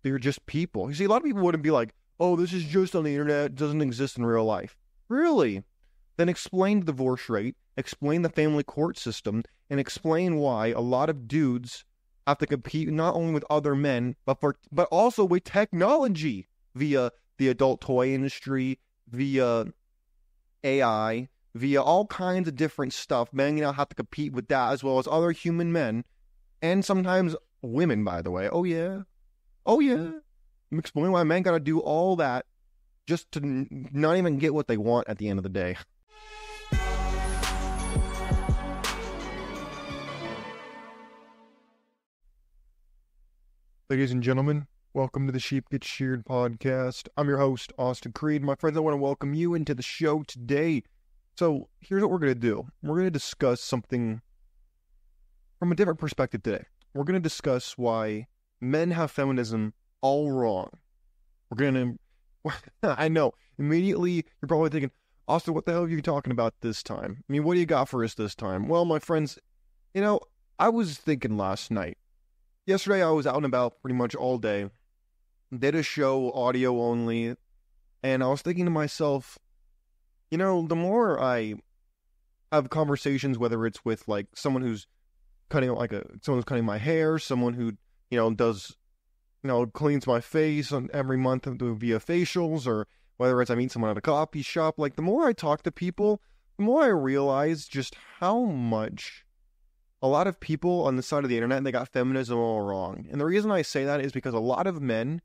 They're just people. You see, a lot of people wouldn't be like, oh, this is just on the internet, it doesn't exist in real life. Really? Then explain the divorce rate, explain the family court system, and explain why a lot of dudes have to compete not only with other men, but also with technology via the adult toy industry, via AI, via all kinds of different stuff. Men have to compete with that as well as other human men, and sometimes women, by the way. Oh yeah. Explain why men gotta do all that just to not even get what they want at the end of the day. Ladies and gentlemen, welcome to the Sheep Get Sheared Podcast. I'm your host, Austin Creed. My friends, I want to welcome you into the show today. So here's what we're going to do. We're going to discuss something from a different perspective today. We're going to discuss why men have feminism all wrong. We're going to, I know, immediately you're probably thinking, Austin, what the hell are you talking about this time? I mean, what do you got for us this time? Well, my friends, I was thinking last night. Yesterday, I was out and about pretty much all day, did a show, audio only, and I was thinking to myself, the more I have conversations, whether it's with, like, someone who's cutting, someone who's cutting my hair, someone who, does, cleans my face every month via facials, or whether it's I meet someone at a coffee shop, like, the more I talk to people, the more I realize just how much a lot of people on the side of the internet, they got feminism all wrong. And the reason I say that is because a lot of men,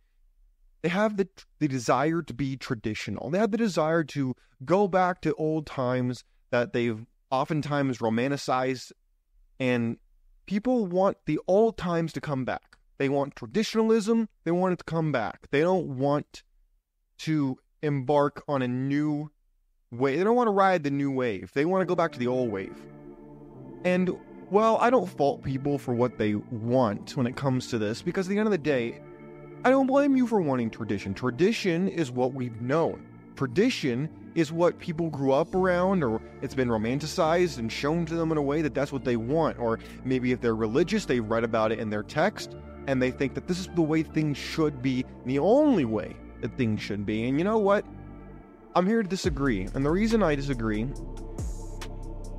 they have the desire to be traditional. They have the desire to go back to old times that they've oftentimes romanticized. And people want the old times to come back. They want traditionalism. They want it to come back. They don't want to embark on a new way. They don't want to ride the new wave. They want to go back to the old wave. And well, I don't fault people for what they want when it comes to this, because at the end of the day, I don't blame you for wanting tradition. Tradition is what we've known. Tradition is what people grew up around, or it's been romanticized and shown to them in a way that that's what they want. Or maybe if they're religious, they read about it in their text, and they think that this is the way things should be, the only way that things should be. And you know what? I'm here to disagree. And the reason I disagree,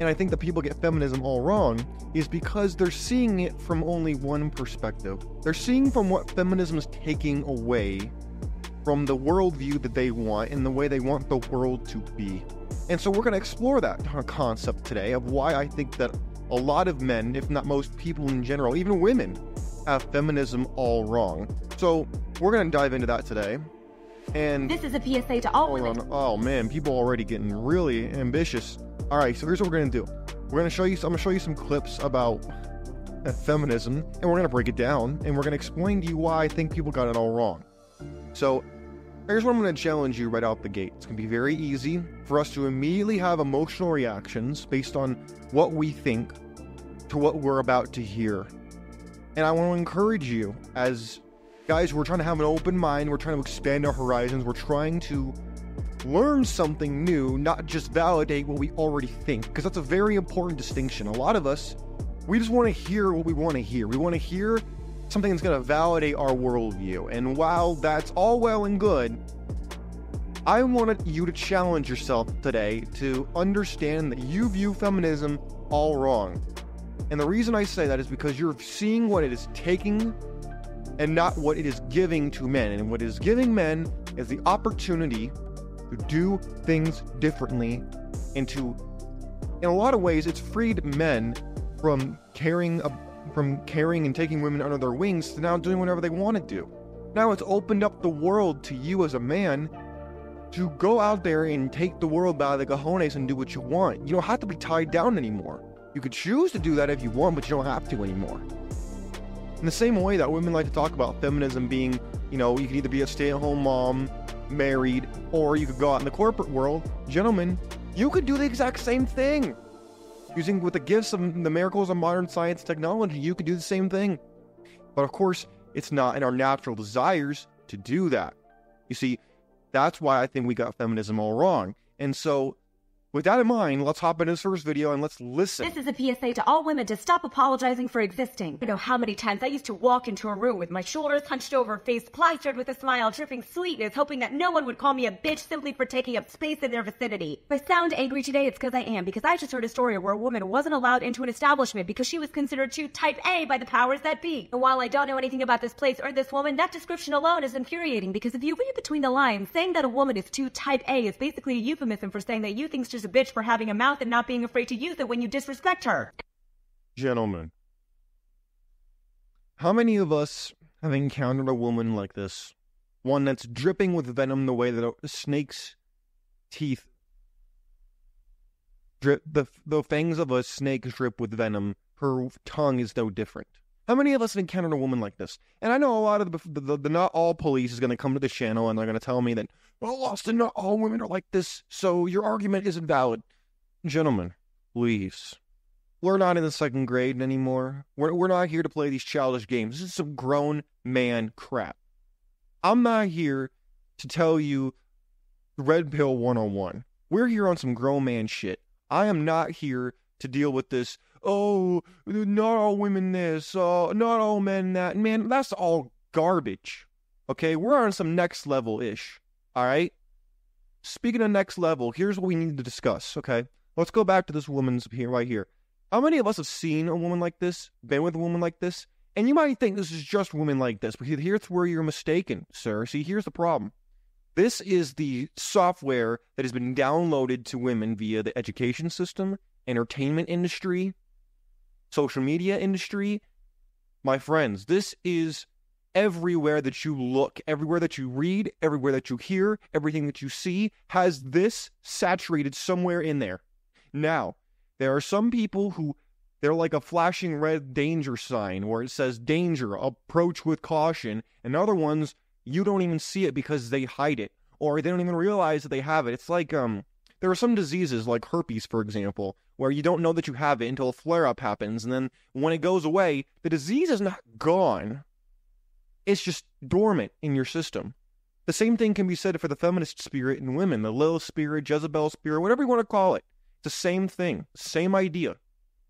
and I think that people get feminism all wrong, is because they're seeing it from only one perspective. They're seeing from what feminism is taking away from the worldview that they want and the way they want the world to be. And so we're going to explore that concept today of why I think that a lot of men, if not most people in general, even women, have feminism all wrong. So we're going to dive into that today. And this is a PSA to all women. Oh man, people already getting really ambitious. All right, so here's what we're going to do. I'm going to show you some clips about feminism, and we're going to break it down, and we're going to explain to you why I think people got it all wrong. So here's what I'm going to challenge you right out the gate. It's going to be very easy for us to immediately have emotional reactions based on what we think to what we're about to hear. And I want to encourage you, as guys, we're trying to have an open mind, we're trying to expand our horizons, we're trying to learn something new, not just validate what we already think, because that's a very important distinction. A lot of us, we just want to hear what we want to hear. We want to hear something that's going to validate our worldview. And while that's all well and good, I wanted you to challenge yourself today to understand that you view feminism all wrong. And the reason I say that is because you're seeing what it is taking and not what it is giving to men. And what it is giving men is the opportunity to do things differently, and to, in a lot of ways, it's freed men from carrying and taking women under their wings to now doing whatever they want to do. Now it's opened up the world to you as a man to go out there and take the world by the cojones and do what you want. You don't have to be tied down anymore. You could choose to do that if you want, but you don't have to anymore. In the same way that women like to talk about feminism being, you can either be a stay-at-home mom, married, or you could go out in the corporate world. Gentlemen, you could do the exact same thing. With the gifts of the miracles of modern science and technology, you could do the same thing. But of course, it's not in our natural desires to do that. You see, that's why I think we got feminism all wrong. And so, with that in mind, let's hop into this first video and let's listen. This is a PSA to all women to stop apologizing for existing. You know how many times I used to walk into a room with my shoulders hunched over, face plastered with a smile, dripping sweetness, hoping that no one would call me a bitch simply for taking up space in their vicinity. If I sound angry today, it's because I am, because I just heard a story where a woman wasn't allowed into an establishment because she was considered too type A by the powers that be. And while I don't know anything about this place or this woman, that description alone is infuriating, because if you read between the lines, saying that a woman is too type A is basically a euphemism for saying that you think she's a bitch for having a mouth and not being afraid to use it when you disrespect her. Gentlemen, how many of us have encountered a woman like this? One that's dripping with venom the way that a snake's teeth drip, the fangs of a snake drip with venom. Her tongue is no different. How many of us have encountered a woman like this? And I know a lot of the not all police is going to come to the channel and they're going to tell me that, well, Austin, not all women are like this, so your argument isn't valid. Gentlemen, please. We're not in the second grade anymore. We're not here to play these childish games. This is some grown man crap. I'm not here to tell you Red Pill 101. We're here on some grown man shit. I am not here to deal with this, oh, not all women this, not all men that. Man, that's all garbage. Okay, we're on some next level-ish. Alright? Speaking of next level, here's what we need to discuss, okay? Let's go back to this woman's here, right here. How many of us have seen a woman like this, been with a woman like this? And you might think this is just women like this, but here's where you're mistaken, sir. See, here's the problem. This is the software that has been downloaded to women via the education system, entertainment industry, social media industry. My friends, this is everywhere that you look, everywhere that you read, everywhere that you hear, everything that you see has this saturated somewhere in there. Now, there are some people who, they're like a flashing red danger sign where it says danger, approach with caution, and other ones, you don't even see it because they hide it, or they don't even realize that they have it. It's like, there are some diseases like herpes, for example, where you don't know that you have it until a flare-up happens, and then when it goes away, the disease is not gone. It's just dormant in your system. The same thing can be said for the feminist spirit in women, the Lilith spirit, Jezebel spirit, whatever you want to call it. It's the same thing, same idea.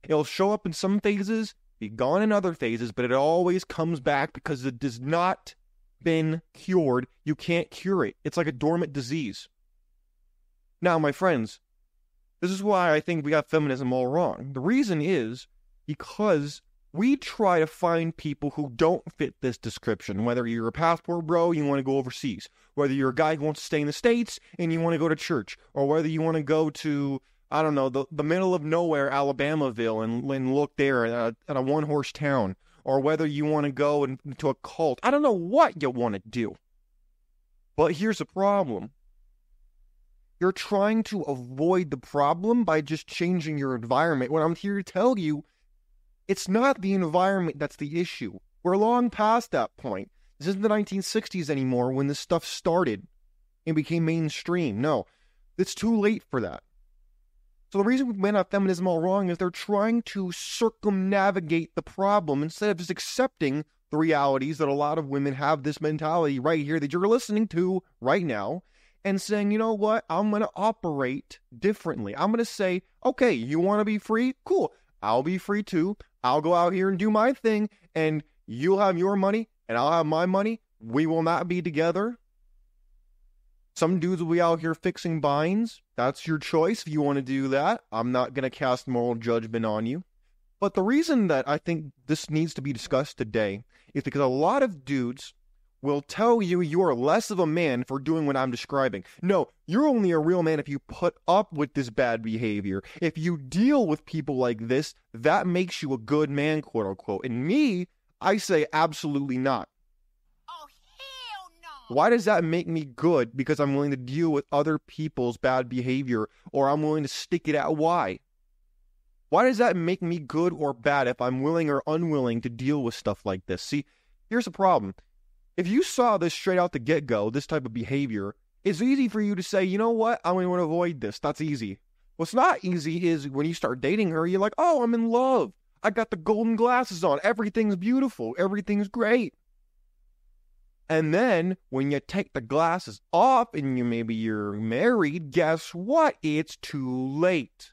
It'll show up in some phases, be gone in other phases, but it always comes back because it has not been cured. You can't cure it. It's like a dormant disease. Now, my friends, this is why I think we got feminism all wrong. The reason is because we try to find people who don't fit this description, whether you're a passport bro, you want to go overseas, whether you're a guy who wants to stay in the States and you want to go to church, or whether you want to go to, I don't know, the middle of nowhere, Alabamaville, and look there at a one-horse town, or whether you want to go into a cult. I don't know what you want to do. But here's the problem. You're trying to avoid the problem by just changing your environment. When I'm here to tell you, it's not the environment that's the issue. We're long past that point. This isn't the 1960s anymore when this stuff started and became mainstream. No, it's too late for that. So the reason men have feminism all wrong is they're trying to circumnavigate the problem instead of just accepting the realities that a lot of women have this mentality right here that you're listening to right now and saying, you know what, I'm going to operate differently. I'm going to say, okay, you want to be free? Cool. I'll be free too. I'll go out here and do my thing, and you'll have your money and I'll have my money. We will not be together. Some dudes will be out here fixing binds. That's your choice if you want to do that. I'm not going to cast moral judgment on you. But the reason that I think this needs to be discussed today is because a lot of dudes will tell you you're less of a man for doing what I'm describing. No, you're only a real man if you put up with this bad behavior. If you deal with people like this, that makes you a good man, quote unquote. And me, I say absolutely not. Why does that make me good? Because I'm willing to deal with other people's bad behavior, or I'm willing to stick it out. Why? Why does that make me good or bad if I'm willing or unwilling to deal with stuff like this? See, here's the problem. If you saw this straight out the get-go, this type of behavior, it's easy for you to say, you know what, I want to avoid this. That's easy. What's not easy is when you start dating her, you're like, oh, I'm in love. I got the golden glasses on. Everything's beautiful. Everything's great. And then when you take the glasses off and you're married, guess what? It's too late.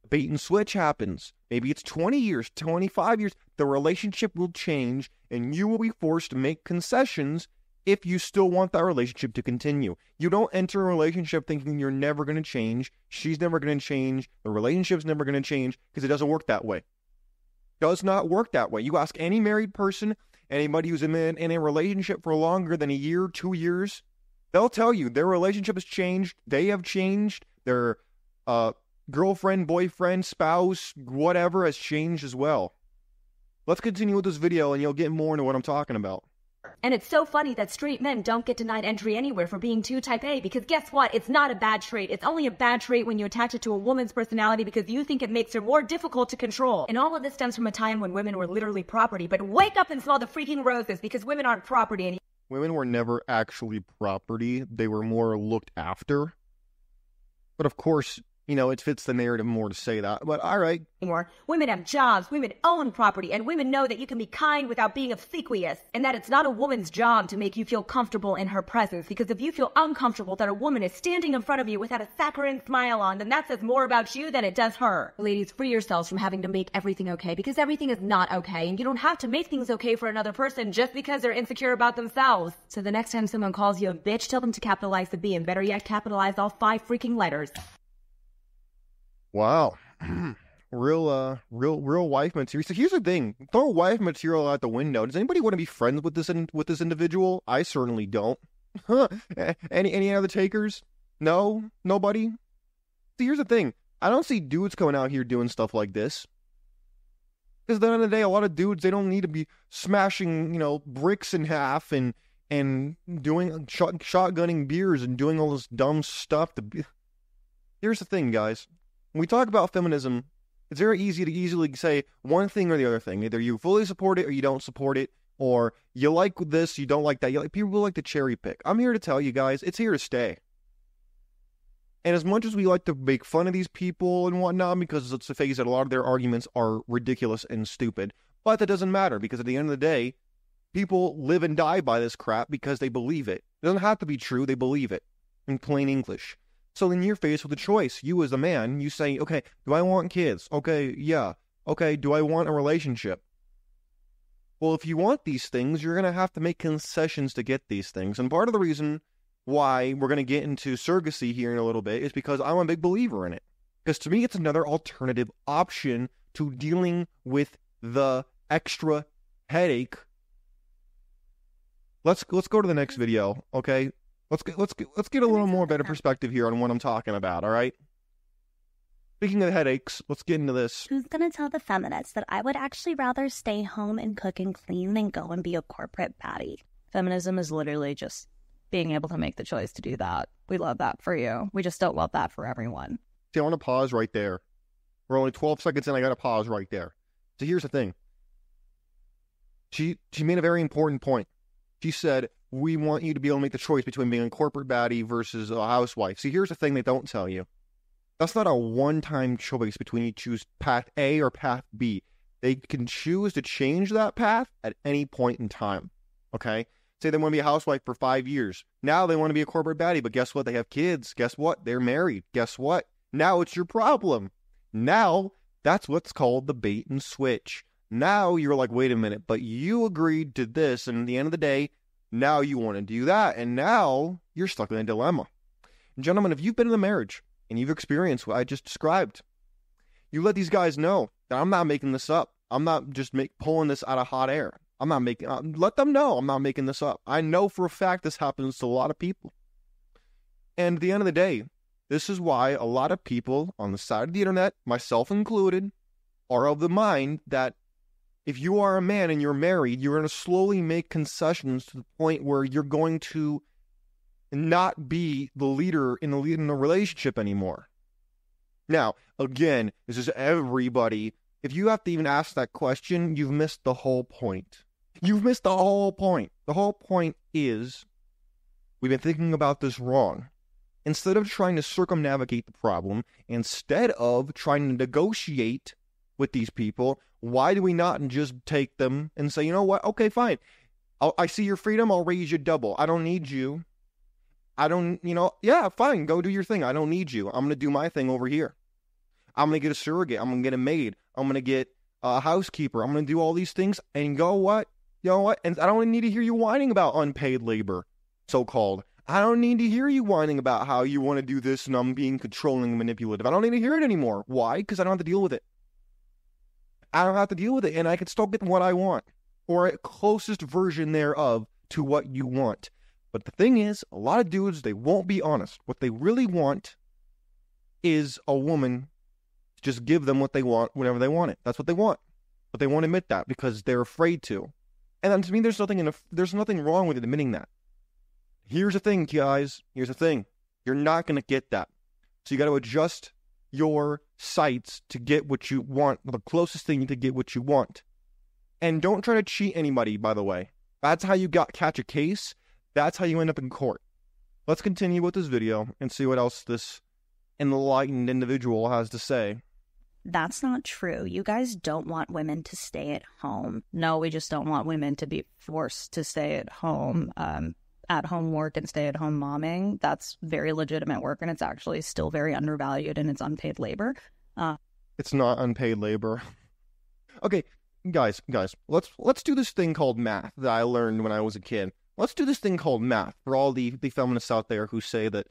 Bait and switch happens. Maybe it's 20 years, 25 years. The relationship will change and you will be forced to make concessions if you still want that relationship to continue. You don't enter a relationship thinking you're never going to change. She's never going to change. The relationship's never going to change, because it doesn't work that way. Does not work that way. You ask any married person, anybody who's in a relationship for longer than a year, 2 years, they'll tell you their relationship has changed. They have changed. Their girlfriend, boyfriend, spouse, whatever has changed as well. Let's continue with this video and you'll get more into what I'm talking about. And it's so funny that straight men don't get denied entry anywhere for being too type A, because guess what? It's not a bad trait. It's only a bad trait when you attach it to a woman's personality because you think it makes her more difficult to control. And all of this stems from a time when women were literally property. But wake up and smell the freaking roses, because women aren't property anymore. Women were never actually property. They were more looked after. But of course, it fits the narrative more to say that. But all right. Women have jobs, women own property, and women know that you can be kind without being obsequious, and that it's not a woman's job to make you feel comfortable in her presence, because if you feel uncomfortable that a woman is standing in front of you without a saccharine smile on, then that says more about you than it does her. Ladies, free yourselves from having to make everything okay, because everything is not okay, and you don't have to make things okay for another person just because they're insecure about themselves. So the next time someone calls you a bitch, tell them to capitalize the B, and better yet, capitalize all 5 freaking letters. Wow. Real wife material. So here's the thing. Throw wife material out the window. Does anybody want to be friends with this individual? I certainly don't. Any other takers? No? Nobody? See, here's the thing. I don't see dudes coming out here doing stuff like this. Because at the end of the day, a lot of dudes, they don't need to be smashing, bricks in half and doing shotgunning beers and doing all this dumb stuff. Here's the thing, guys. When we talk about feminism, it's very easy to easily say one thing or the other thing. Either you fully support it or you don't support it, or you like this, you don't like that. People like to cherry pick. I'm here to tell you guys, it's here to stay. And as much as we like to make fun of these people and whatnot, because let's face it, a lot of their arguments are ridiculous and stupid, but that doesn't matter, because at the end of the day, people live and die by this crap because they believe it. It doesn't have to be true, they believe it. In plain English. So then you're faced with a choice. You as a man, you say, okay, do I want kids? Okay, yeah. Okay, do I want a relationship? Well, if you want these things, you're going to have to make concessions to get these things. And part of the reason why we're going to get into surrogacy here in a little bit is because I'm a big believer in it. Because to me, it's another alternative option to dealing with the extra headache. Let's go to the next video, okay? Let's get a little more better perspective here on what I'm talking about, all right? Speaking of headaches, let's get into this. Who's going to tell the feminists that I would actually rather stay home and cook and clean than go and be a corporate baddie? Feminism is literally just being able to make the choice to do that. We love that for you. We just don't love that for everyone. See, I want to pause right there. We're only 12 seconds in, I got to pause right there. So here's the thing. She made a very important point. She said, we want you to be able to make the choice between being a corporate baddie versus a housewife. See, here's the thing they don't tell you. That's not a one-time choice between you choose path A or path B. They can choose to change that path at any point in time. Okay? Say they want to be a housewife for 5 years. Now they want to be a corporate baddie, but guess what? They have kids. Guess what? They're married. Guess what? Now it's your problem. Now, that's what's called the bait and switch. Now you're like, wait a minute, but you agreed to this, and at the end of the day, now you want to do that, and now you're stuck in a dilemma. And gentlemen, if you've been in a marriage and you've experienced what I just described, you let these guys know that I'm not making this up. I'm not just pulling this out of hot air. Let them know I'm not making this up. I know for a fact this happens to a lot of people. And at the end of the day, this is why a lot of people on the side of the internet, myself included, are of the mind that if you are a man and you're married, you're going to slowly make concessions to the point where you're going to not be the leader in the relationship anymore. Now, again, this is everybody. If you have to even ask that question, you've missed the whole point. You've missed the whole point. The whole point is we've been thinking about this wrong. Instead of trying to circumnavigate the problem, instead of trying to negotiate with these people, why do we not just take them and say, you know what? Okay, fine. I see your freedom, I'll raise you double. I don't need you. I don't, yeah, fine, go do your thing. I don't need you. I'm going to do my thing over here. I'm going to get a surrogate. I'm going to get a maid. I'm going to get a housekeeper. I'm going to do all these things. And you know what? And I don't need to hear you whining about unpaid labor, so-called. I don't need to hear you whining about how you want to do this and I'm being controlling and manipulative. I don't need to hear it anymore. Why? Because I don't have to deal with it. I don't have to deal with it, and I can still get what I want, or a closest version thereof to what you want. But the thing is, a lot of dudes, they won't be honest. What they really want is a woman to just give them what they want whenever they want it. That's what they want. But they won't admit that because they're afraid to. And then to me, there's nothing wrong with admitting that. Here's the thing, guys. Here's the thing. You're not going to get that. So you got to adjust your sights to get what you want, the closest thing to get what you want. And don't try to cheat anybody, by the way. That's how you catch a case. That's how you end up in court. Let's continue with this video and see what else this enlightened individual has to say. That's not true. You guys don't want women to stay at home. No, we just don't want women to be forced to stay at home work and stay-at-home momming. That's very legitimate work, and it's actually still very undervalued, and it's unpaid labor. It's not unpaid labor. Okay, guys, let's do this thing called math that I learned when I was a kid. Let's do this thing called math for all the feminists out there who say that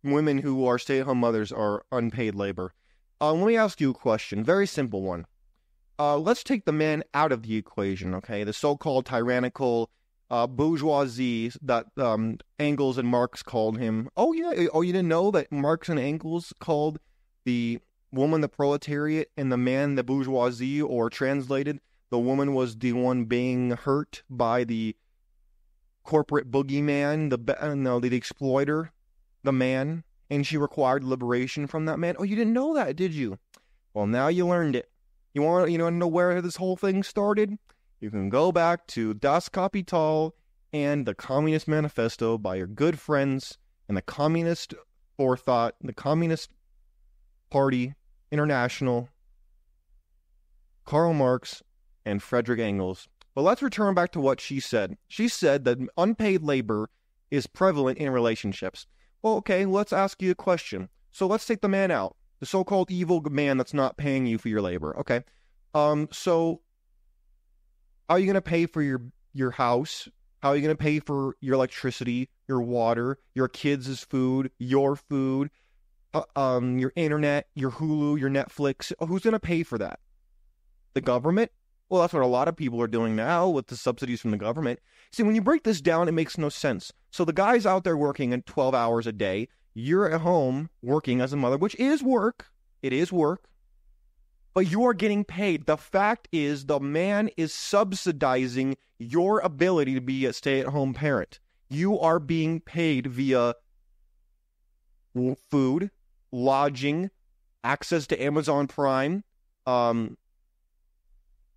women who are stay-at-home mothers are unpaid labor. Let me ask you a question, very simple one. Let's take the man out of the equation, okay? The so-called tyrannical bourgeoisie that Engels and Marx called him. Oh, yeah. Oh, you didn't know that Marx and Engels called the woman the proletariat and the man the bourgeoisie, or translated, the woman was the one being hurt by the corporate boogeyman, the exploiter, the man, and she required liberation from that man. Oh, you didn't know that, did you? Well, now you learned it. You want to know where this whole thing started? You can go back to Das Kapital and the Communist Manifesto by your good friends and the Communist Forethought, the Communist Party International, Karl Marx, and Friedrich Engels. But let's return back to what she said. She said that unpaid labor is prevalent in relationships. Well, okay, let's ask you a question. So let's take the man out, the so-called evil man that's not paying you for your labor. Okay, so how are you going to pay for your house? How are you going to pay for your electricity, your water, your kids' food, your food, your internet, your Hulu, your Netflix? Who's going to pay for that? The government? Well, that's what a lot of people are doing now with the subsidies from the government. See, when you break this down, it makes no sense. So the guy's out there working at 12 hours a day. You're at home working as a mother, which is work. It is work. But you are getting paid. The fact is, the man is subsidizing your ability to be a stay-at-home parent. You are being paid via food, lodging, access to Amazon Prime,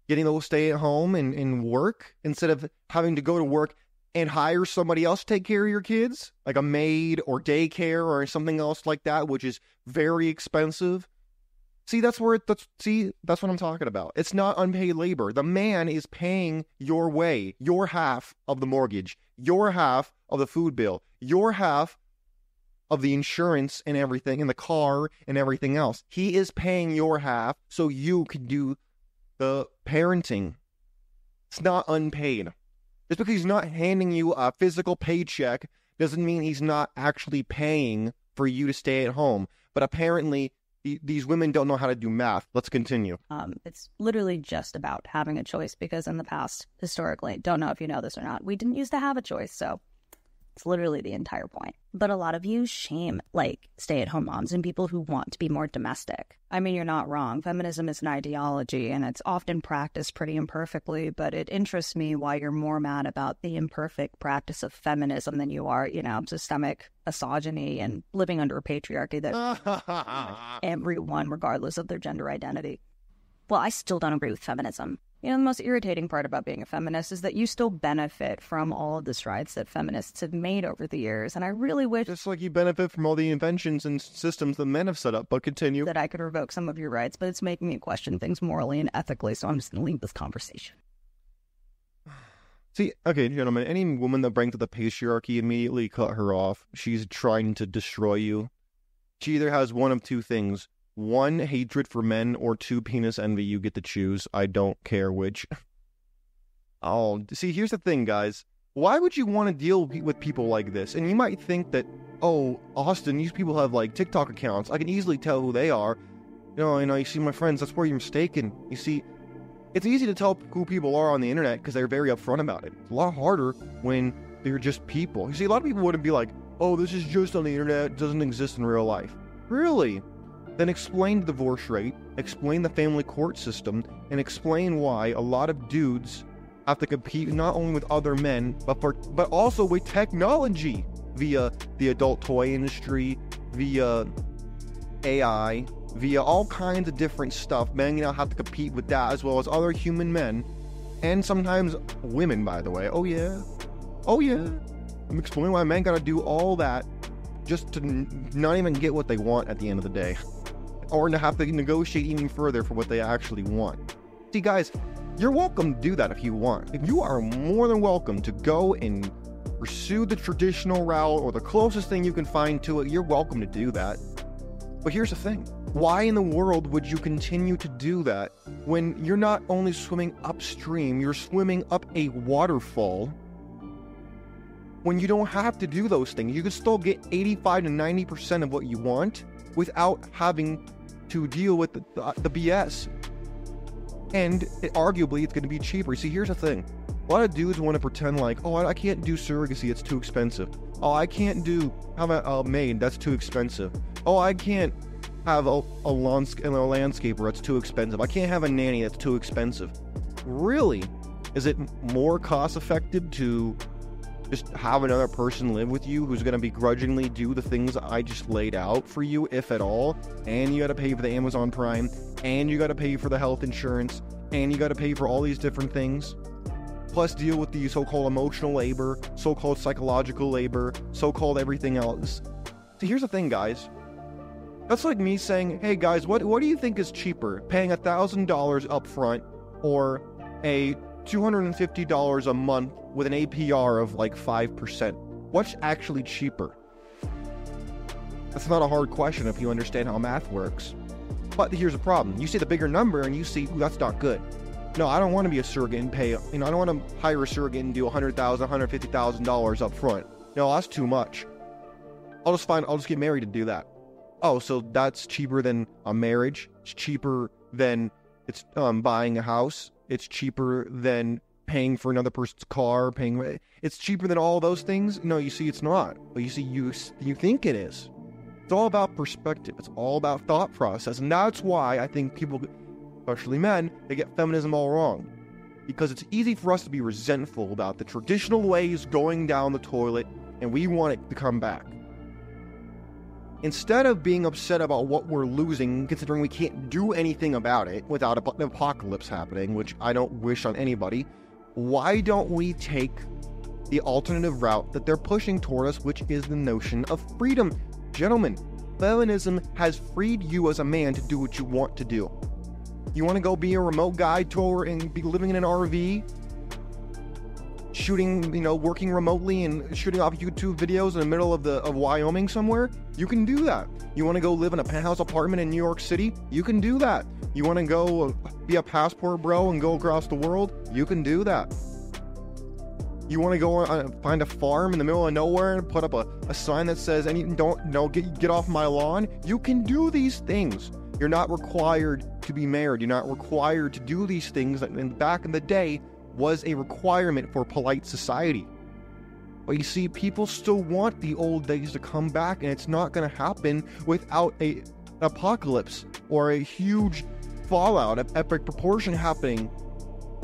getting to stay at home and work instead of having to go to work and hire somebody else to take care of your kids, like a maid or daycare or something else like that, which is very expensive. See, that's what I'm talking about. It's not unpaid labor. The man is paying your way, your half of the mortgage, your half of the food bill, your half of the insurance and everything, and the car and everything else. He is paying your half so you can do the parenting. It's not unpaid. Just because he's not handing you a physical paycheck doesn't mean he's not actually paying for you to stay at home. But apparently, these women don't know how to do math. Let's continue. It's literally just about having a choice, because in the past, historically, don't know if you know this or not, we didn't used to have a choice, so it's literally the entire point. But a lot of you shame, stay-at-home moms and people who want to be more domestic. I mean, you're not wrong. Feminism is an ideology, and it's often practiced pretty imperfectly, but it interests me why you're more mad about the imperfect practice of feminism than you are, systemic misogyny and living under a patriarchy that everyone, regardless of their gender identity. Well, I still don't agree with feminism. The most irritating part about being a feminist is that you still benefit from all of the strides that feminists have made over the years, and I really wish... Just like you benefit from all the inventions and systems that men have set up, but continue. ...that I could revoke some of your rights, but it's making me question things morally and ethically, so I'm just going to leave this conversation. See, okay, gentlemen, any woman that brings up the patriarchy, immediately cut her off. She's trying to destroy you. She either has one of two things. One, hatred for men, or two, penis envy. You get to choose. I don't care which. Oh, see, here's the thing, guys. Why would you want to deal with people like this? And you might think that, oh, Austin, these people have, like, TikTok accounts. I can easily tell who they are. You see, my friends, that's where you're mistaken. You see, it's easy to tell who people are on the internet because they're very upfront about it. It's a lot harder when they're just people. You see, a lot of people wouldn't be like, oh, this is just on the internet, it doesn't exist in real life. Really? Then explain the divorce rate, explain the family court system, and explain why a lot of dudes have to compete not only with other men, but also with technology via the adult toy industry, via AI, via all kinds of different stuff. Men now have to compete with that as well as other human men, and sometimes women, by the way. Oh yeah. I'm explaining why men gotta do all that just to not even get what they want at the end of the day, or to have to negotiate even further for what they actually want. See, guys, you're welcome to do that if you want. If you are more than welcome to go and pursue the traditional route or the closest thing you can find to it, you're welcome to do that. But here's the thing. Why in the world would you continue to do that when you're not only swimming upstream, you're swimming up a waterfall, when you don't have to do those things? You can still get 85 to 90% of what you want without having to deal with the BS. And arguably, it's going to be cheaper. See, here's the thing. A lot of dudes want to pretend like, oh, I can't do surrogacy, it's too expensive. Oh, I can't have a maid, that's too expensive. Oh, I can't have a landscaper, that's too expensive. I can't have a nanny, that's too expensive. Really? Is it more cost effective to just have another person live with you who's going to begrudgingly do the things I just laid out for you, if at all? And you got to pay for the Amazon Prime, and you got to pay for the health insurance, and you got to pay for all these different things. Plus deal with the so-called emotional labor, so-called psychological labor, so-called everything else. So here's the thing, guys. That's like me saying, hey guys, what do you think is cheaper? Paying $1,000 up front or a $250 a month with an APR of like 5%? What's actually cheaper? That's not a hard question if you understand how math works. But here's the problem. You see the bigger number and you see, ooh, that's not good. No, I don't want to be a surrogate and pay, I don't want to hire a surrogate and do $100,000, $150,000 up front. No, that's too much. I'll just get married to do that. Oh, so that's cheaper than a marriage? It's cheaper than buying a house? It's cheaper than paying for another person's car? It's cheaper than all those things? No, you see, it's not. But you see, you think it is. It's all about perspective. It's all about thought process. And that's why I think people, especially men, they get feminism all wrong. Because it's easy for us to be resentful about the traditional ways going down the toilet, and we want it to come back. Instead of being upset about what we're losing, considering we can't do anything about it without an apocalypse happening, which I don't wish on anybody, why don't we take the alternative route that they're pushing toward us, which is the notion of freedom? Gentlemen, feminism has freed you as a man to do what you want to do. You want to go be a remote guide tour and be living in an RV? Shooting, working remotely and shooting off YouTube videos in the middle of Wyoming somewhere? You can do that. You want to go live in a penthouse apartment in New York City? You can do that. You want to go be a passport bro and go across the world? You can do that. You want to go find a farm in the middle of nowhere and put up a sign that says, get off my lawn? You can do these things. You're not required to be married. You're not required to do these things that back in the day was a requirement for polite society. But you see, people still want the old days to come back, and it's not going to happen without an apocalypse or a huge fallout of epic proportion happening.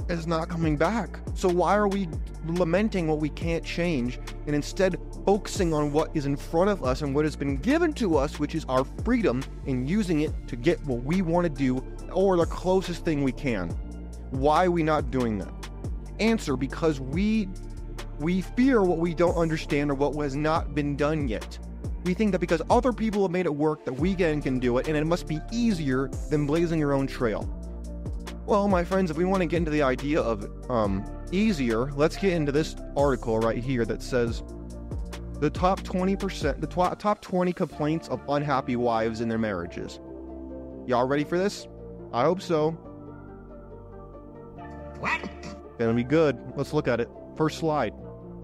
It's not coming back. So why are we lamenting what we can't change and instead focusing on what is in front of us and what has been given to us, which is our freedom, and using it to get what we want to do or the closest thing we can? Why are we not doing that? Answer: because we fear what we don't understand or what has not been done yet. We think that because other people have made it work, that we can do it, and it must be easier than blazing your own trail. Well, my friends, if we want to get into the idea of easier, let's get into this article right here that says the top 20%, top 20 complaints of unhappy wives in their marriages. Y'all ready for this? I hope so. What? Gonna be good. Let's look at it. First slide.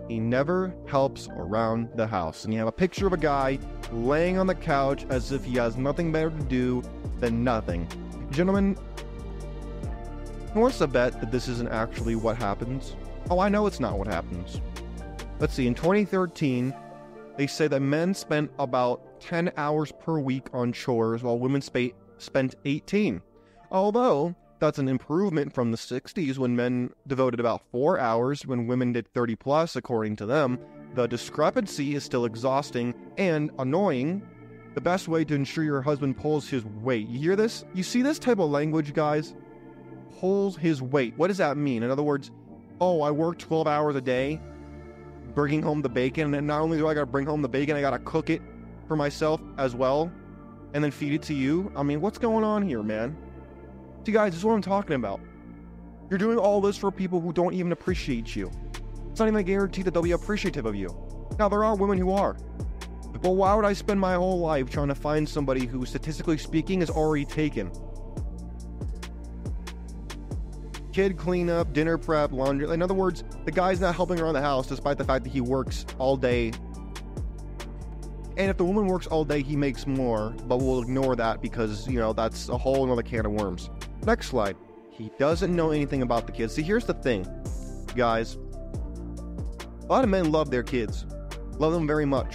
He never helps around the house. And you have a picture of a guy laying on the couch as if he has nothing better to do than nothing. Gentlemen, who wants to bet that this isn't actually what happens? Oh, I know it's not what happens. Let's see, in 2013, they say that men spent about 10 hours per week on chores while women spent 18. Although, that's an improvement from the 60s when men devoted about 4 hours when women did 30 plus, according to them. The discrepancy is still exhausting and annoying. The best way to ensure your husband pulls his weight. You hear this? You see this type of language, guys? Pulls his weight. What does that mean? In other words, oh, I work 12 hours a day, bringing home the bacon, and not only do I gotta bring home the bacon, I gotta cook it for myself as well, and then feed it to you. I mean, what's going on here, man? See, guys, this is what I'm talking about. You're doing all this for people who don't even appreciate you. It's not even a guarantee that they'll be appreciative of you. Now, there are women who are. But why would I spend my whole life trying to find somebody who, statistically speaking, is already taken? Kid cleanup, dinner prep, laundry. In other words, the guy's not helping around the house despite the fact that he works all day. And if the woman works all day, he makes more, but we'll ignore that because, that's a whole other can of worms. Next slide. He doesn't know anything about the kids. See, here's the thing, guys. A lot of men love their kids. Love them very much.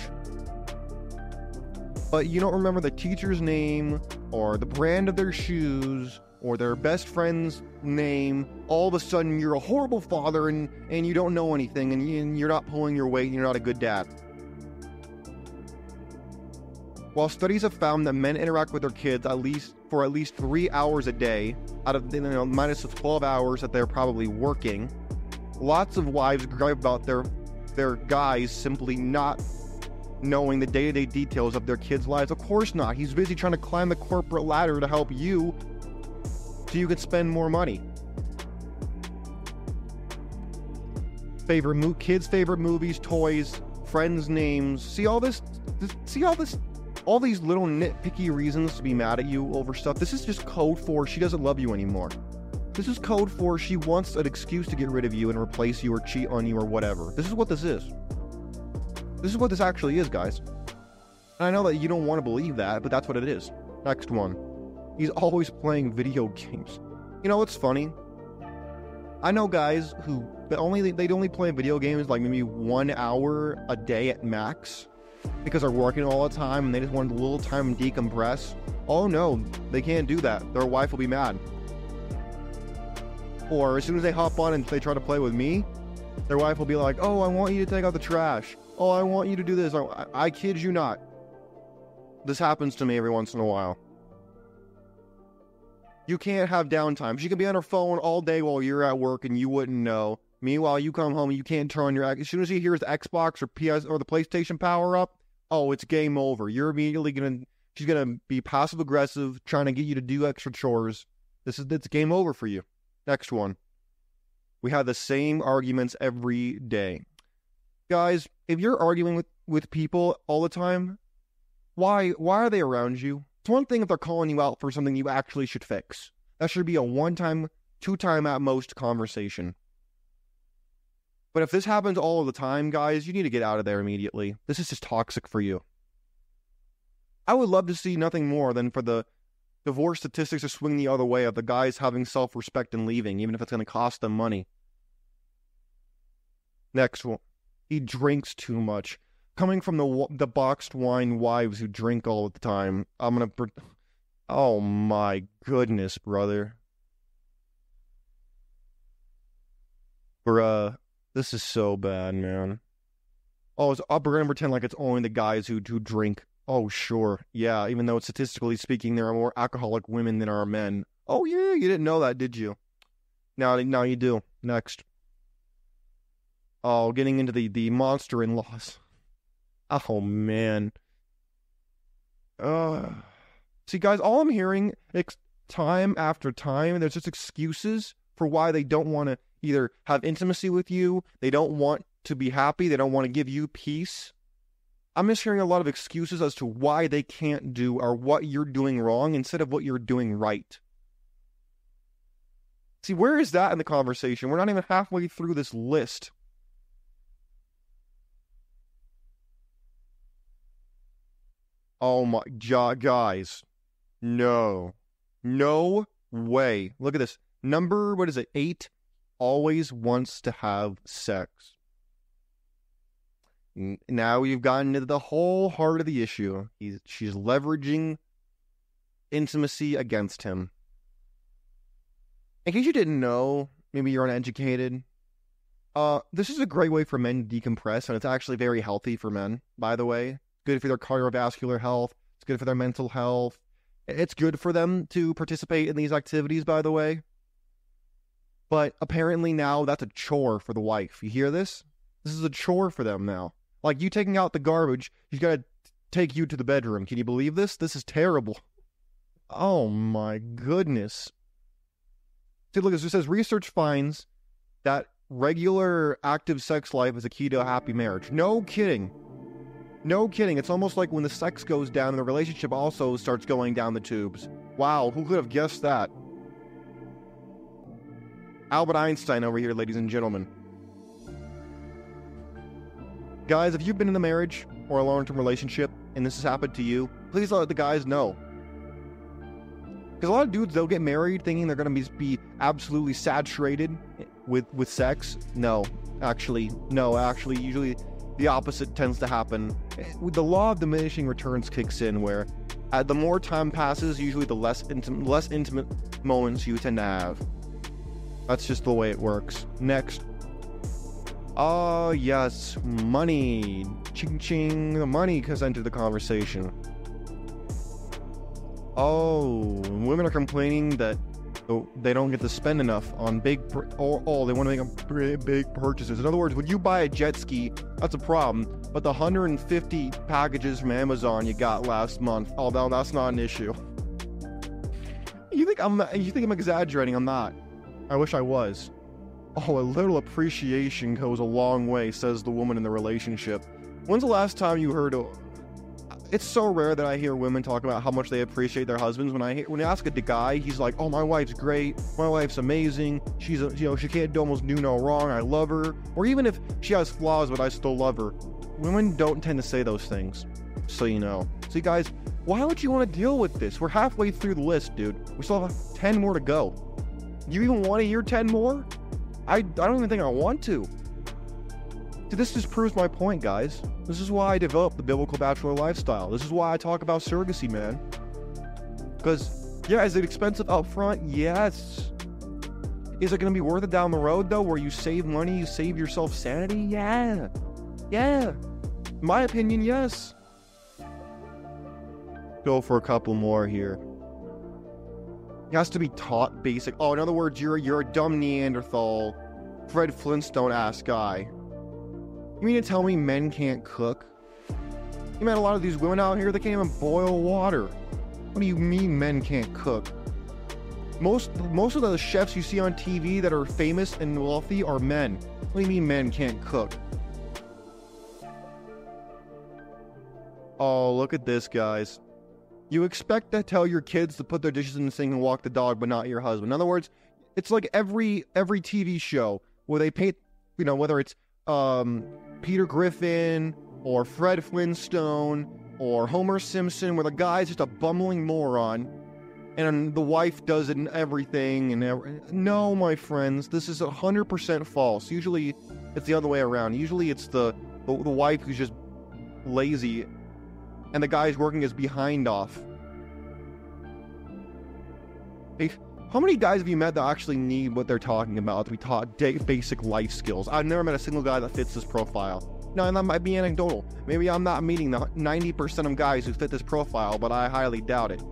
But you don't remember the teacher's name, or the brand of their shoes, or their best friend's name. All of a sudden, you're a horrible father, and you don't know anything, and you're not pulling your weight, and you're not a good dad. While studies have found that men interact with their kids for at least 3 hours a day, out of minus the 12 hours that they're probably working, lots of wives gripe about their guys simply not knowing the day-to-day details of their kids' lives. Of course not. He's busy trying to climb the corporate ladder to help you so you can spend more money. Kids' favorite movies, toys, friends' names. See all this? All these little nitpicky reasons to be mad at you over stuff. This is just code for she doesn't love you anymore. This is code for she wants an excuse to get rid of you and replace you or cheat on you or whatever. This is what this is. This is what this actually is, guys. And I know that you don't want to believe that, but that's what it is. Next one. He's always playing video games. You know what's funny? I know guys who they'd only play video games like maybe 1 hour a day at max because they're working all the time and they just want a little time to decompress. Oh no, they can't do that. Their wife will be mad. Or as soon as they hop on and they try to play with me, their wife will be like, oh, I want you to take out the trash. Oh, I want you to do this. I kid you not. This happens to me every once in a while. You can't have downtime. She can be on her phone all day while you're at work and you wouldn't know. Meanwhile, you come home and you can't turn on your... As soon as she hears the Xbox or PS or the PlayStation power up, oh, it's game over. You're immediately she's gonna be passive aggressive, trying to get you to do extra chores. It's game over for you. Next one. We have the same arguments every day. Guys, if you're arguing with people all the time, why are they around you? It's one thing if they're calling you out for something you actually should fix. That should be a 1-time, 2-time at most conversation. But if this happens all of the time, guys, you need to get out of there immediately. This is just toxic for you. I would love to see nothing more than for the divorce statistics to swing the other way of the guys having self-respect and leaving, even if it's going to cost them money. Next one. He drinks too much. Coming from the boxed wine wives who drink all the time, oh my goodness, brother. Bruh, this is so bad, man. Oh, we're gonna pretend like it's only the guys who drink. Oh, sure. Yeah, even though statistically speaking, there are more alcoholic women than are men. Oh, yeah, you didn't know that, did you? Now you do. Next. Oh, getting into the monster in-laws. Oh, man. See, guys, all I'm hearing, time after time, there's just excuses for why they don't want to either have intimacy with you, they don't want to be happy, they don't want to give you peace. I'm just hearing a lot of excuses as to why they can't do or what you're doing wrong instead of what you're doing right. See, where is that in the conversation? We're not even halfway through this list. Oh my God, guys. No way. Look at this. Number, 8, always wants to have sex. Now we've gotten into the whole heart of the issue. She's leveraging intimacy against him. In case you didn't know, maybe you're uneducated, this is a great way for men to decompress, and it's actually very healthy for men, by the way. Good for their cardiovascular health. It's good for their mental health. It's good for them to participate in these activities, by the way. But apparently now that's a chore for the wife. You hear this? This is a chore for them now. Like you taking out the garbage, he's got to take you to the bedroom. Can you believe this? This is terrible. Oh my goodness. See, look, it says research finds that regular active sex life is a key to a happy marriage. No kidding. No kidding. It's almost like when the sex goes down and the relationship also starts going down the tubes. Wow, who could have guessed that? Albert Einstein over here, ladies and gentlemen. Guys, if you've been in a marriage or a long-term relationship and this has happened to you, please let the guys know. Because a lot of dudes, they'll get married thinking they're going to be absolutely saturated with sex. No, actually, usually the opposite tends to happen. The law of diminishing returns kicks in, where the more time passes, usually the less intimate moments you tend to have. That's just the way it works. Next. Oh, yes, money. Ching ching, the money has entered the conversation. Oh, women are complaining that they don't get to spend enough on they want to make big purchases. In other words, when you buy a jet ski, that's a problem. But the 150 packages from Amazon you got last month, oh, no, that's not an issue. You think I'm exaggerating? I'm not. I wish I was. Oh, a little appreciation goes a long way, says the woman in the relationship. When's the last time you heard it's so rare that I hear women talk about how much they appreciate their husbands. When I ask a guy, he's like, "Oh, my wife's great. My wife's amazing. She's she can't almost do no wrong. I love her." Or even if she has flaws, but I still love her. Women don't tend to say those things, so you know. See, guys, why would you want to deal with this? We're halfway through the list, dude. We still have 10 more to go. You even want to hear 10 more? I don't even think I want to. See, this just proves my point, guys. This is why I developed the biblical bachelor lifestyle. This is why I talk about surrogacy, man. Because, yeah, is it expensive up front? Yes. Is it going to be worth it down the road, though, where you save money, you save yourself sanity? Yeah. Yeah. In my opinion, yes. Go for a couple more here. He has to be taught basic. Oh, in other words, you're a dumb Neanderthal, Fred Flintstone-ass guy. You mean to tell me men can't cook? You mean a lot of these women out here, they can't even boil water. What do you mean men can't cook? Most of the chefs you see on TV that are famous and wealthy are men. What do you mean men can't cook? Oh, look at this, guys. You expect to tell your kids to put their dishes in the sink and walk the dog, but not your husband. In other words, it's like every TV show where they paint, whether it's Peter Griffin or Fred Flintstone or Homer Simpson, where the guy's just a bumbling moron and the wife does it in everything. No, my friends, this is 100% false. Usually it's the other way around. Usually it's the wife who's just lazy and the guy's working his behind off. Hey, how many guys have you met that actually need what they're talking about to be taught basic life skills? I've never met a single guy that fits this profile. Now, that might be anecdotal. Maybe I'm not meeting the 90% of guys who fit this profile, but I highly doubt it.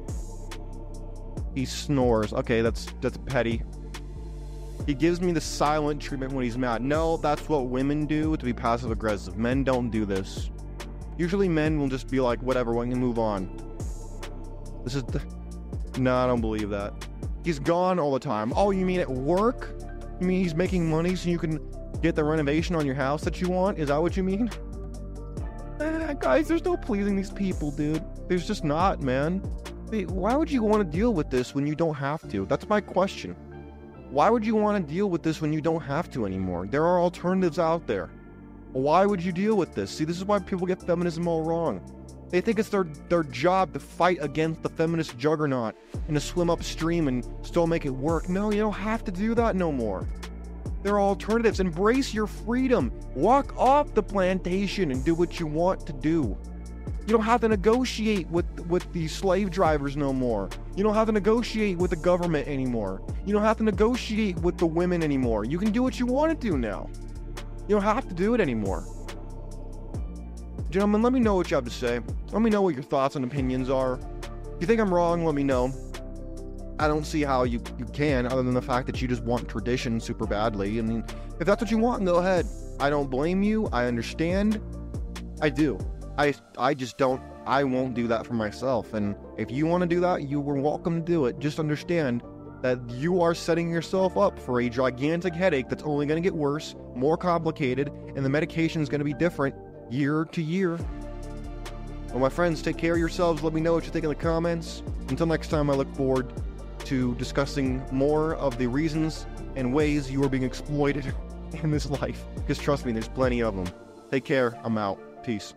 He snores. Okay, that's petty. He gives me the silent treatment when he's mad. No, that's what women do to be passive-aggressive. Men don't do this. Usually men will just be like, whatever, we can move on. No, I don't believe that. He's gone all the time. Oh, you mean at work? You mean he's making money so you can get the renovation on your house that you want? Is that what you mean? Guys, there's no pleasing these people, dude. There's just not, man. Why would you want to deal with this when you don't have to? That's my question. Why would you want to deal with this when you don't have to anymore? There are alternatives out there. Why would you deal with this? See, this is why people get feminism all wrong. They think it's their job to fight against the feminist juggernaut and to swim upstream and still make it work. No, you don't have to do that no more. There are alternatives. Embrace your freedom. Walk off the plantation and do what you want to do. You don't have to negotiate with the slave drivers no more. You don't have to negotiate with the government anymore. You don't have to negotiate with the women anymore. You can do what you want to do now. You don't have to do it anymore. Gentlemen, let me know what you have to say. Let me know what your thoughts and opinions are. If you think I'm wrong, let me know. I don't see how you can, other than the fact that you just want tradition super badly. I mean, if that's what you want, go ahead. I don't blame you. I understand. I do. I just don't. I won't do that for myself. And if you want to do that, you are welcome to do it. Just understand that you are setting yourself up for a gigantic headache that's only going to get worse, more complicated, and the medication is going to be different year to year. Well, my friends, take care of yourselves. Let me know what you think in the comments. Until next time, I look forward to discussing more of the reasons and ways you are being exploited in this life. Because trust me, there's plenty of them. Take care. I'm out. Peace.